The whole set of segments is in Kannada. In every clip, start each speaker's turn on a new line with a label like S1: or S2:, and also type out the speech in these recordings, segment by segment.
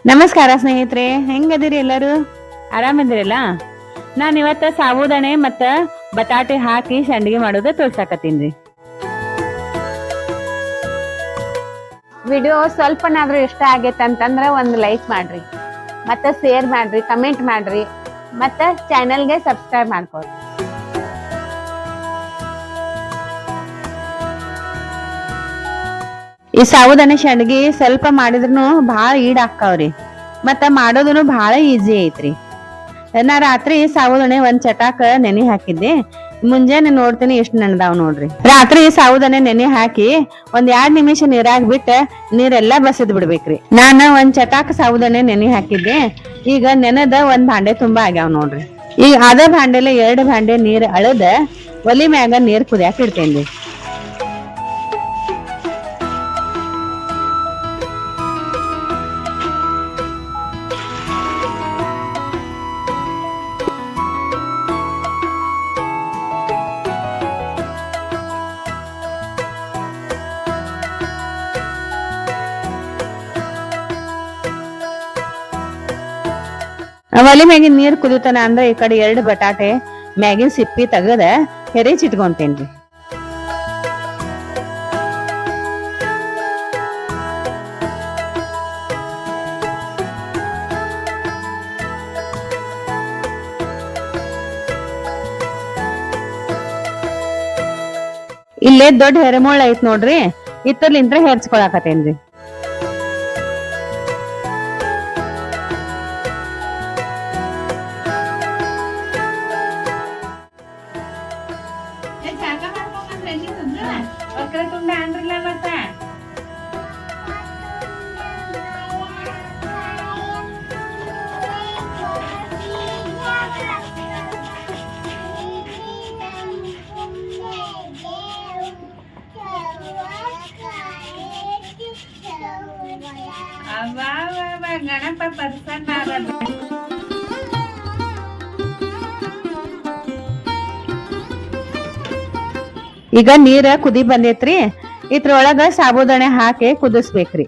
S1: ನಮಸ್ಕಾರ ಸ್ನೇಹಿತರೆ, ಹೆಂಗದಿರಿ ಎಲ್ಲರೂ? ಆರಾಮದಿರಲ್ಲ? ನಾನು ಇವತ್ತ ಸಾಬೂದಣೆ ಮತ್ತ ಬಟಾಟೆ ಹಾಕಿ ಸಂಡಿಗೆ ಮಾಡೋದು ತೋರ್ಸಾಕತ್ತೀನ್ರಿ. ವಿಡಿಯೋ ಸ್ವಲ್ಪನಾದ್ರೂ ಇಷ್ಟ ಆಗೈತೆ ಅಂತಂದ್ರೆ ಒಂದು ಲೈಕ್ ಮಾಡ್ರಿ, ಮತ್ತೆ ಶೇರ್ ಮಾಡ್ರಿ, ಕಮೆಂಟ್ ಮಾಡ್ರಿ, ಮತ್ತೆ ಚಾನೆಲ್ಗೆ ಸಬ್ಸ್ಕ್ರೈಬ್ ಮಾಡ್ಕೊಳ್ರಿ. ಈ ಸಾಬೂದಣೆ ಸಂಡಿಗೆ ಸ್ವಲ್ಪ ಮಾಡಿದ್ರು ಭಾಳ ಈಡ್ ಹಾಕಾವ್ರಿ, ಮತ್ತ ಮಾಡೋದನು ಭಾಳ ಈಜಿ ಐತ್ರಿ. ನಾ ರಾತ್ರಿ ಸಾಬೂದಣೆ ಒಂದ್ ಚಟಾಕ ನೆನೆ ಹಾಕಿದ್ದೆ, ಮುಂಜಾನೆ ನೋಡ್ತೀನಿ ಎಷ್ಟು ನೆನದಾವ್ ನೋಡ್ರಿ. ರಾತ್ರಿ ಸಾಬೂದಣೆ ನೆನೆ ಹಾಕಿ ಒಂದ್ 2 ನಿಮಿಷ ನೀರಾಗ ಬಿಟ್ಟ ನೀರೆಲ್ಲಾ ಬಸದ್ ಬಿಡ್ಬೇಕ್ರಿ. ನಾನ ಒಂದ್ ಚಟಾಕ ಸಾಬೂದಣೆ ನೆನೆ ಹಾಕಿದ್ದೆ, ಈಗ ನೆನದ ಒಂದ್ ಭಾಂಡೆ ತುಂಬಾ ಆಗ್ಯಾವ ನೋಡ್ರಿ. ಈಗ ಅದ ಭಾಂಡೆಲೆ 2 ಭಾಂಡೆ ನೀರ್ ಅಳದ ಒಲಿ ಮ್ಯಾಗ ನೀರ್ ಕುದಿಯಾಕ ಇಡ್ತೇನ್ರಿ. ಒಲಿ ಮ್ಯಾಗಿನ ನೀರ್ ಕುದಿತಾನ ಅಂದ್ರ ಈ ಕಡೆ 2 ಬಟಾಟೆ ಮ್ಯಾಗಿನ ಸಿಪ್ಪಿ ತೆಗದ ಹೆರಿಚಿಟ್ಕೊಂತೇನ್ರಿ. ಇಲ್ಲೇ ದೊಡ್ಡ ಹೆರಮೋಳ ಐತ್ ನೋಡ್ರಿ, ಇತ್ತರ್ಲಿಂತ್ರ ಹೆರ್ಚ್ಕೊಳಕತ್ತೇನ್ರಿ.
S2: ಗಣಪ ಪ್ರಸನ್ನ.
S1: ಈಗ ನೀರ ಕುದಿ ಬಂದೈತ್ರಿ, ಇದ್ರೊಳಗ ಸಾಬೂದಣೆ ಹಾಕಿ ಕುದಿಸ್ಬೇಕ್ರಿ.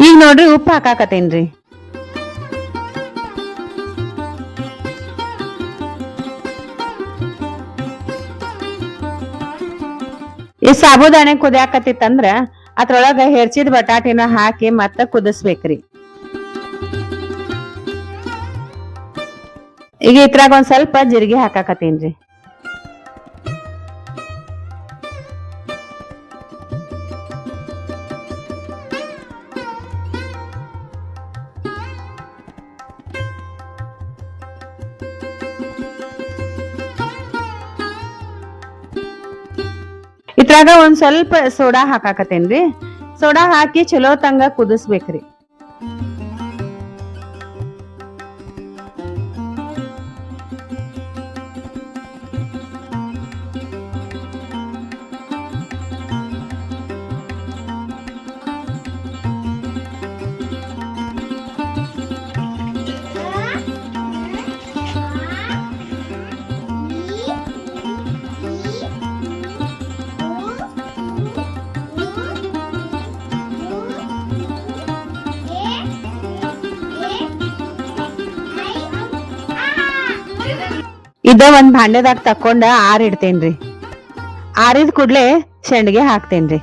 S1: ಈಗ ನೋಡ್ರಿ ಉಪ್ಪು ಹಾಕಾಕತ್ತೇನ್ರಿ. ಈ ಸಾಬೂದಣೆ ಕುದಿಯಾಕತ್ತಿತ್ತಂದ್ರ ಅದ್ರೊಳಗ ಹೆರ್ಚಿದ ಬಟಾಟಿನ ಹಾಕಿ ಮತ್ತ ಕುದಿಸ್ಬೇಕ್ರಿ. ಈಗ ಇದ್ರಾಗ ಒಂದ್ ಸ್ವಲ್ಪ ಜೀರಿಗೆ ಹಾಕಾಕತ್ತೀನ್ರಿ. ಇದ್ರಾಗ ಒಂದ್ ಸ್ವಲ್ಪ ಸೋಡಾ ಹಾಕಾಕತ್ತೇನ್ರಿ. ಸೋಡಾ ಹಾಕಿ ಚಲೋ ತಂಗ ಕುದಿಸ್ಬೇಕ್ರಿ. ಇದ ಒಂದ್ ಭಾಂಡೆದಾಗ ತಕೊಂಡ ಆರಿಡ್ತೇನ್ರಿ. ಆರಿದ ಕೂಡ್ಲೆ ಸಂಡಿಗೆ ಹಾಕ್ತೇನ್ರಿ.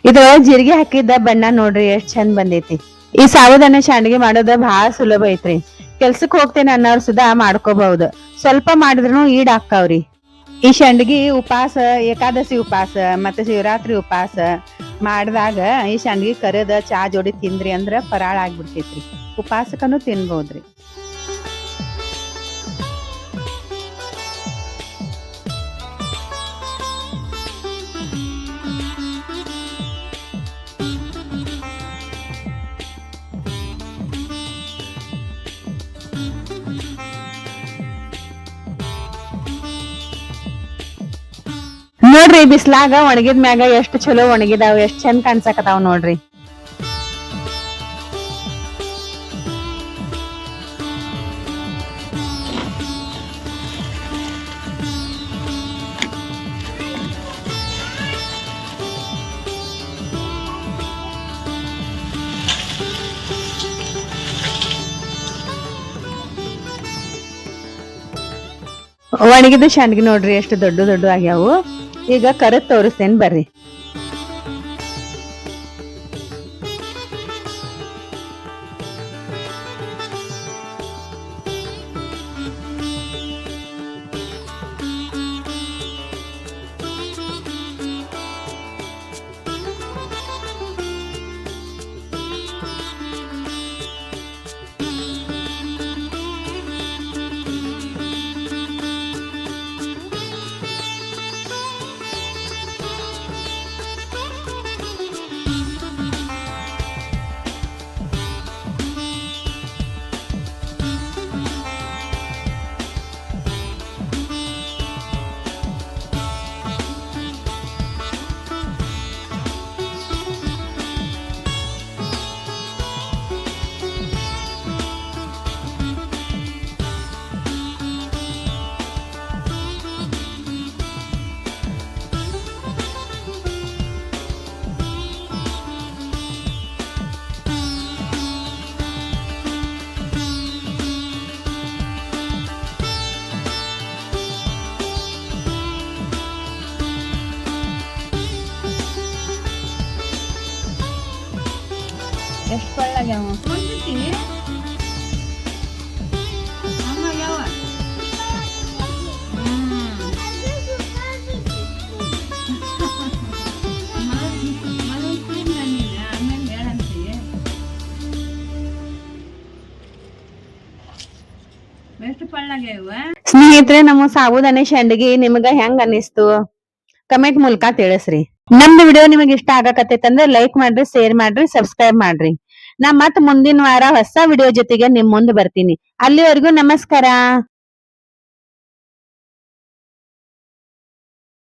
S1: ಇದ್ರೊಳಗ ಜೀರಿಗೆ ಹಾಕಿದ್ದ ಬಣ್ಣ ನೋಡ್ರಿ ಎಷ್ಟ್ ಚಂದ ಬಂದೈತಿ. ಈ ಸಾಬೂದಣೆ ಸಂಡಿಗೆ ಮಾಡೋದ ಬಹಳ ಸುಲಭ ಐತ್ರಿ. ಕೆಲ್ಸಕ್ ಹೋಗ್ತೇನೆ ಅನ್ನೋರ್ ಸುಧಾ ಮಾಡ್ಕೋಬಹುದು. ಸ್ವಲ್ಪ ಮಾಡಿದ್ರು ಈಡ್ ಹಾಕಾವ್ರಿ. ಈ ಸಂಡ್ಗಿ ಉಪವಾಸ ಏಕಾದಶಿ ಉಪವಾಸ ಮತ್ತೆ ಶಿವರಾತ್ರಿ ಉಪವಾಸ ಮಾಡಿದಾಗ ಈ ಸಂಡ್ಗಿ ಕರೆದ ಚಾ ಜೋಡಿ ತಿಂದ್ರಿ ಅಂದ್ರ ಫರಾಳ ಆಗ್ಬಿಡ್ತೈತ್ರಿ. ಉಪವಾಸಕ್ಕನು ತಿನ್ಬೋದ್ರಿ. ನೋಡ್ರಿ ಬಿಸ್ಲಾಗ ಒಣಗಿದ ಮ್ಯಾಗ ಎಷ್ಟ್ ಚಲೋ ಒಣಗಿದಾವ, ಎಷ್ಟ್ ಚಂದ ಕಾಣ್ಸಕತಾವ ನೋಡ್ರಿ. ಒಣಗಿದ ಸಂಡ್ಗಿ ನೋಡ್ರಿ ಎಷ್ಟು ದೊಡ್ಡ ದೊಡ್ಡ ಆಗ್ಯಾವು. ಈಗ ಕರದ್ ತೋರಿಸ್ತೇನ್ ಬರ್ರಿ. ಎಷ್ಟ್ ಕೊಳ್ಳಾಗ್ಯಾವ
S2: ಮುಂದಿತಿ ಹಂಗಾಗ್ಯಾವ. ಆಮೇಲೆ ಹೇಳಂತಿ ಎಷ್ಟು ಪಳ್ಳಾಗ್ಯಾವ.
S1: ಸ್ನೇಹಿತರೆ, ನಮ್ಮ ಸಾಬುದಾನಿ ಸಂಡ್ಗಿ ನಿಮ್ಗ ಹೆಂಗ್ ಅನಿಸ್ತು ಕಮೆಂಟ್ ಮೂಲಕ ತಿಳಿಸ್ರಿ. ನಮ್ದು ವಿಡಿಯೋ ನಿಮಗೆ ಇಷ್ಟ ಆಗಕತ್ತೈತಂದ್ರೆ ಲೈಕ್ ಮಾಡ್ರಿ, ಶೇರ್ ಮಾಡ್ರಿ, ಸಬ್ಸ್ಕ್ರೈಬ್ ಮಾಡ್ರಿ. ನಾ ಮತ್ ಮುಂದಿನ ವಾರ ಹೊಸ ವಿಡಿಯೋ ಜೊತೆಗೆ ನಿಮ್ ಮುಂದೆ ಬರ್ತೀನಿ. ಅಲ್ಲಿವರೆಗೂ ನಮಸ್ಕಾರ.